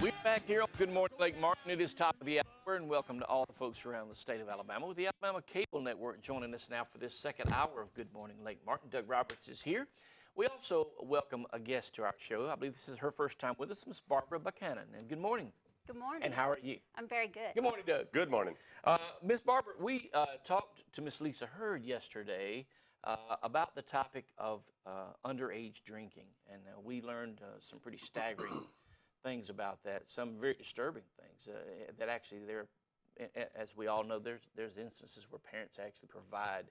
We're back here on Good Morning Lake Martin. It is top of the hour, and welcome to all the folks around the state of Alabama with the Alabama Cable Network joining us now for this second hour of Good Morning Lake Martin. Doug Roberts is here. We also welcome a guest to our show. I believe this is her first time with us, Miss Barbara Buchanan. And good morning. Good morning. And how are you? I'm very good. Good morning, Doug. Good morning. Miss Barbara, we talked to Miss Lisa Hurd yesterday about the topic of underage drinking, and we learned some pretty staggering things about that, some very disturbing things that actually as we all know, there's instances where parents actually provide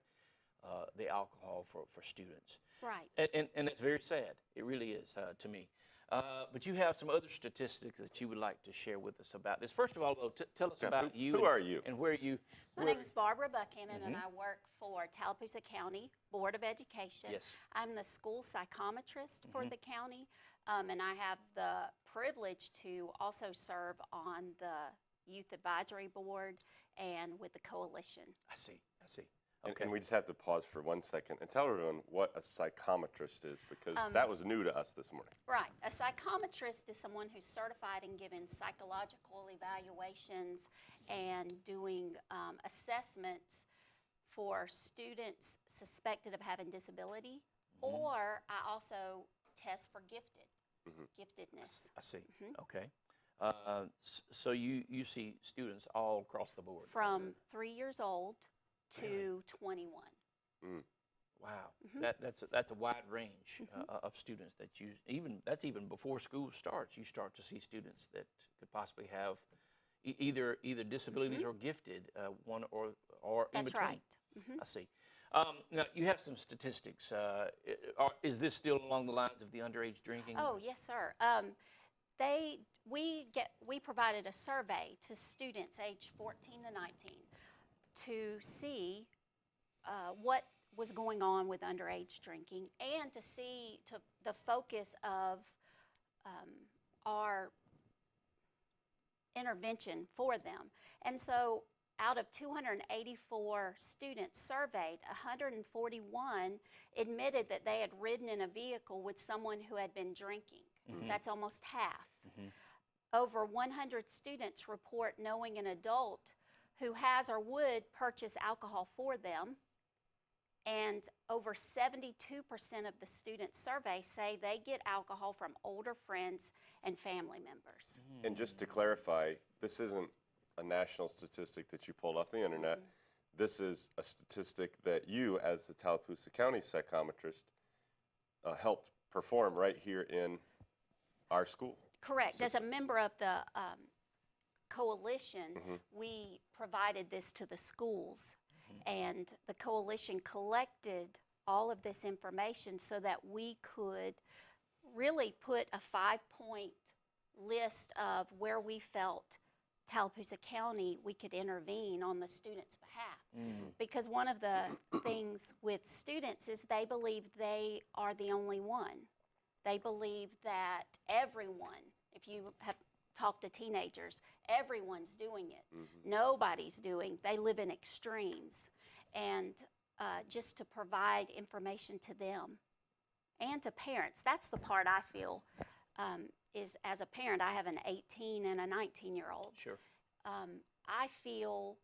the alcohol for students. Right. And that's very sad. It really is to me. But you have some other statistics that you would like to share with us about this. First of all, though, tell us about you. Who are you? And where you... My name is Barbara Buchanan, and I work for Tallapoosa County Board of Education. Yes. I'm the school psychometrist for the county, and I have the privilege to also serve on the Youth Advisory Board and with the coalition. I see. Okay. And we just have to pause for 1 second and tell everyone what a psychometrist is, because that was new to us this morning. Right. A psychometrist is someone who's certified in giving psychological evaluations and doing assessments for students suspected of having disability, or I also test for giftedness. I see. Okay. So you see students all across the board? From 3 years old to 21. Wow, that's a wide range of students that that's even before school starts. You start to see students that could possibly have either disabilities or gifted, one or in That's between. right. I see. Now you have some statistics. Is this still along the lines of the underage drinking? Oh yes, sir. We provided a survey to students aged 14 to 19 to see what was going on with underage drinking, and to see the focus of our intervention for them. And so out of 284 students surveyed, 141 admitted that they had ridden in a vehicle with someone who had been drinking. That's almost half. Over 100 students report knowing an adult who has or would purchase alcohol for them, and over 72% of the students surveyed say they get alcohol from older friends and family members. And just to clarify, this isn't a national statistic that you pulled off the internet. This is a statistic that you, as the Tallapoosa County psychometrist, helped perform right here in our school. Correct. As a member of the coalition, we provided this to the schools, and the coalition collected all of this information so that we could really put a 5-point list of where we felt Tallapoosa County we could intervene on the students' behalf. Because one of the things with students is they believe they are the only one. They believe that everyone, if you have talked to teenagers, everyone's doing it. Nobody's doing. They live in extremes. And just to provide information to them and to parents, that's the part I feel is, as a parent, I have an 18 and a 19-year-old. Sure. I feel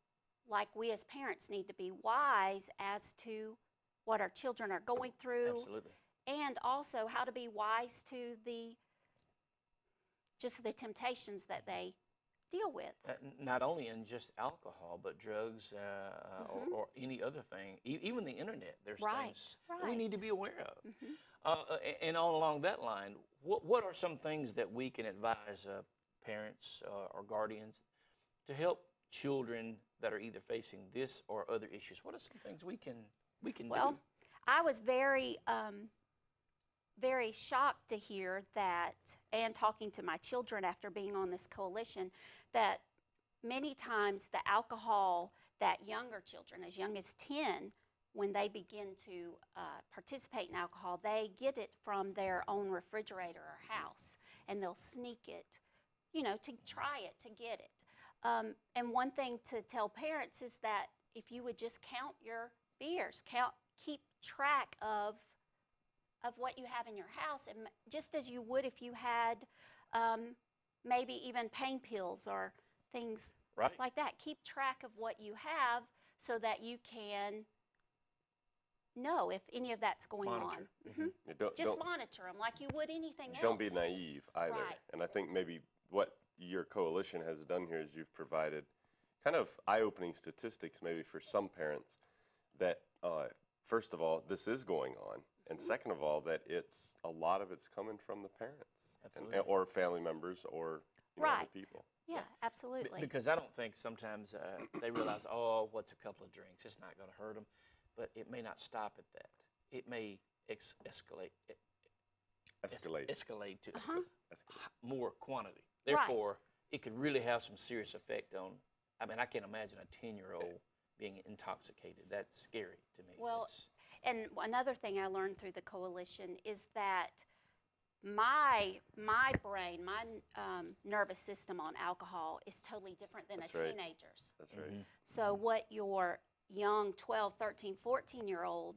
like we as parents need to be wise as to what our children are going through. Absolutely. And also how to be wise to the temptations that they deal with. Not only in just alcohol, but drugs or any other thing, even the internet. There's things that we need to be aware of. And all along that line, what are some things that we can advise parents or guardians to help children that are either facing this or other issues? What are some things we can do? Well, I was very shocked to hear that, and talking to my children after being on this coalition, that many times the alcohol that younger children, as young as 10, when they begin to participate in alcohol, they get it from their own refrigerator or house, and they'll sneak it, to try it, to get it. And one thing to tell parents is that if you would just count your beers, keep track of what you have in your house, and just as you would if you had maybe even pain pills or things like that. Keep track of what you have so that you can know if any of that's going on. Just monitor them like you would anything else. Don't be naive either. Right. And I think maybe what your coalition has done here is you've provided kind of eye-opening statistics maybe for some parents that, first of all, this is going on. And second of all, that a lot of it's coming from the parents. Or family members or other people. Yeah, absolutely. Because I don't think sometimes they realize, oh, what's a couple of drinks? It's not going to hurt them. But it may not stop at that. It may escalate to more quantity. Therefore, it could really have some serious effect on, I mean, I can't imagine a 10-year-old being intoxicated. That's scary to me. Well, and another thing I learned through the coalition is that my brain, my nervous system on alcohol is totally different than a teenager's. That's right. So what your young 12, 13, 14-year-old,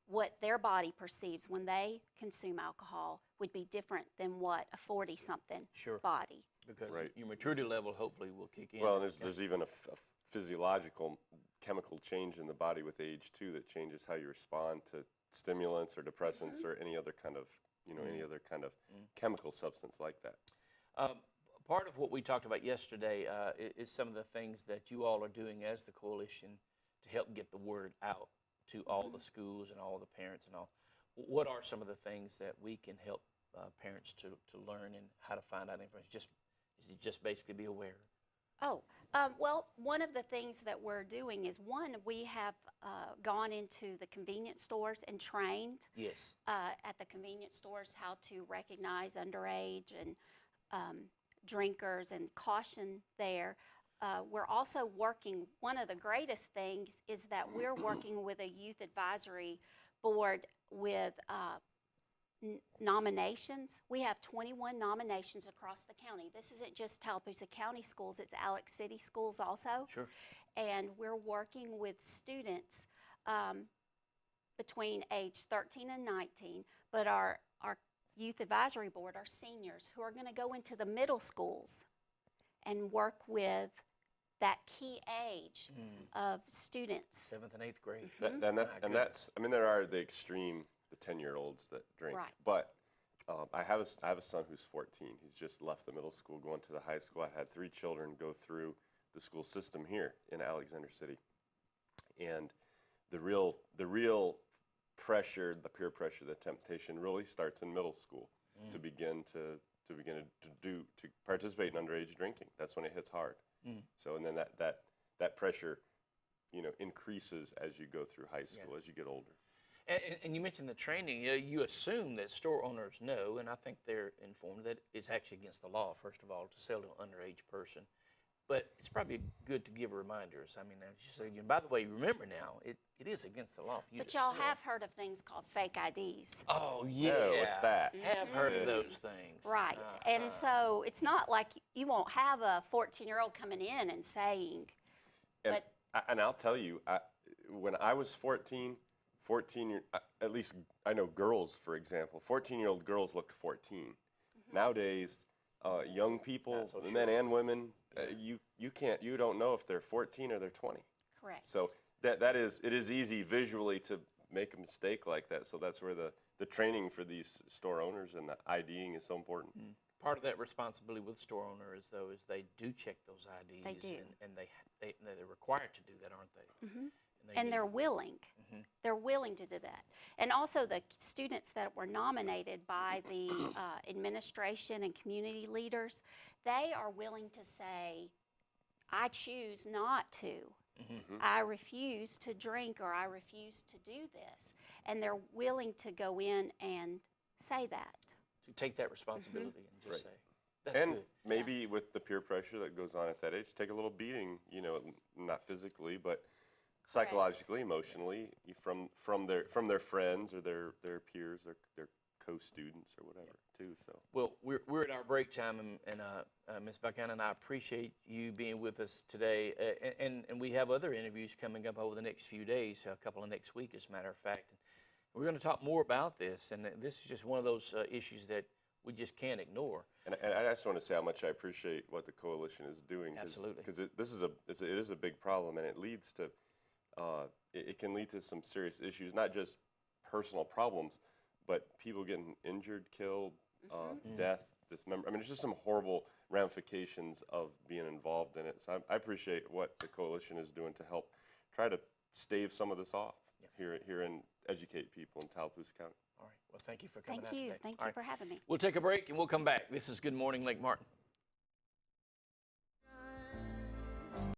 what their body perceives when they consume alcohol would be different than what a 40-something body. Because your maturity level hopefully will kick in. Well, and there's even a physiological chemical change in the body with age too that changes how you respond to stimulants or depressants or any other kind of chemical substance like that. Part of what we talked about yesterday is some of the things that you all are doing as the coalition to help get the word out to all the schools and all the parents and all. What are some of the things that we can help parents to learn and how to find out information? Just basically be aware. Well, one of the things that we're doing is, one, we have gone into the convenience stores and trained at the convenience stores how to recognize underage and drinkers and caution there. We're also working, one of the greatest things is that we're working with a youth advisory board with nominations. We have 21 nominations across the county. This isn't just Tallapoosa County schools, it's Alex City schools also. And we're working with students between age 13 and 19, but our youth advisory board are seniors who are going to go into the middle schools and work with that key age of students. 7th and 8th grade. And that's, I mean, there are the extreme, the 10-year-olds that drink. But I have a son who's 14. He's just left the middle school, going to the high school. I had 3 children go through the school system here in Alexander City. And the real pressure, the peer pressure, the temptation really starts in middle school to begin to participate in underage drinking. That's when it hits hard. So, and then that pressure, increases as you go through high school, as you get older. And you mentioned the training. You assume that store owners know, and I think they're informed that it's actually against the law, first of all, to sell to an underage person. But it's probably good to give reminders. I mean, as you say, by the way, remember now, it is against the law for you to sell. But y'all have heard of things called fake IDs. Oh, yeah. No, what's that? Have heard of those things. Right. And so it's not like you won't have a 14-year-old coming in and saying, and I'll tell you, when I was 14, at least I know girls, for example, 14-year-old girls looked 14. Nowadays, young people, men and women, you don't know if they're 14 or they're 20. Correct. So it is easy visually to make a mistake like that. So that's where the training for these store owners and the IDing is so important. Part of that responsibility with store owners, though, is they do check those IDs. They do. And they're required to do that, aren't they? And they're willing. They're willing to do that. And also the students that were nominated by the administration and community leaders, they are willing to say, I choose not to. I refuse to drink, or I refuse to do this. And they're willing to go in and say that. To take that responsibility and just say, that's and good. Maybe with the peer pressure that goes on at that age, take a little beating, not physically, but psychologically, emotionally, from their friends or their peers or their co-students or whatever too. So well, we're at our break time, and Ms. Buchanan, I appreciate you being with us today, and we have other interviews coming up over the next few days, a couple of next week, as a matter of fact. We're going to talk more about this, and this is just one of those issues that we just can't ignore. And I just want to say how much I appreciate what the coalition is doing. Absolutely. Because it is a big problem, and it leads to, it can lead to some serious issues, not just personal problems, but people getting injured, killed, death, dismember. I mean, there's just some horrible ramifications of being involved in it. So I appreciate what the coalition is doing to help try to stave some of this off here and educate people in Tallapoosa County. All right. Well, thank you for coming out Thank you. today. Thank All you right. for having me. We'll take a break and we'll come back. This is Good Morning Lake Martin.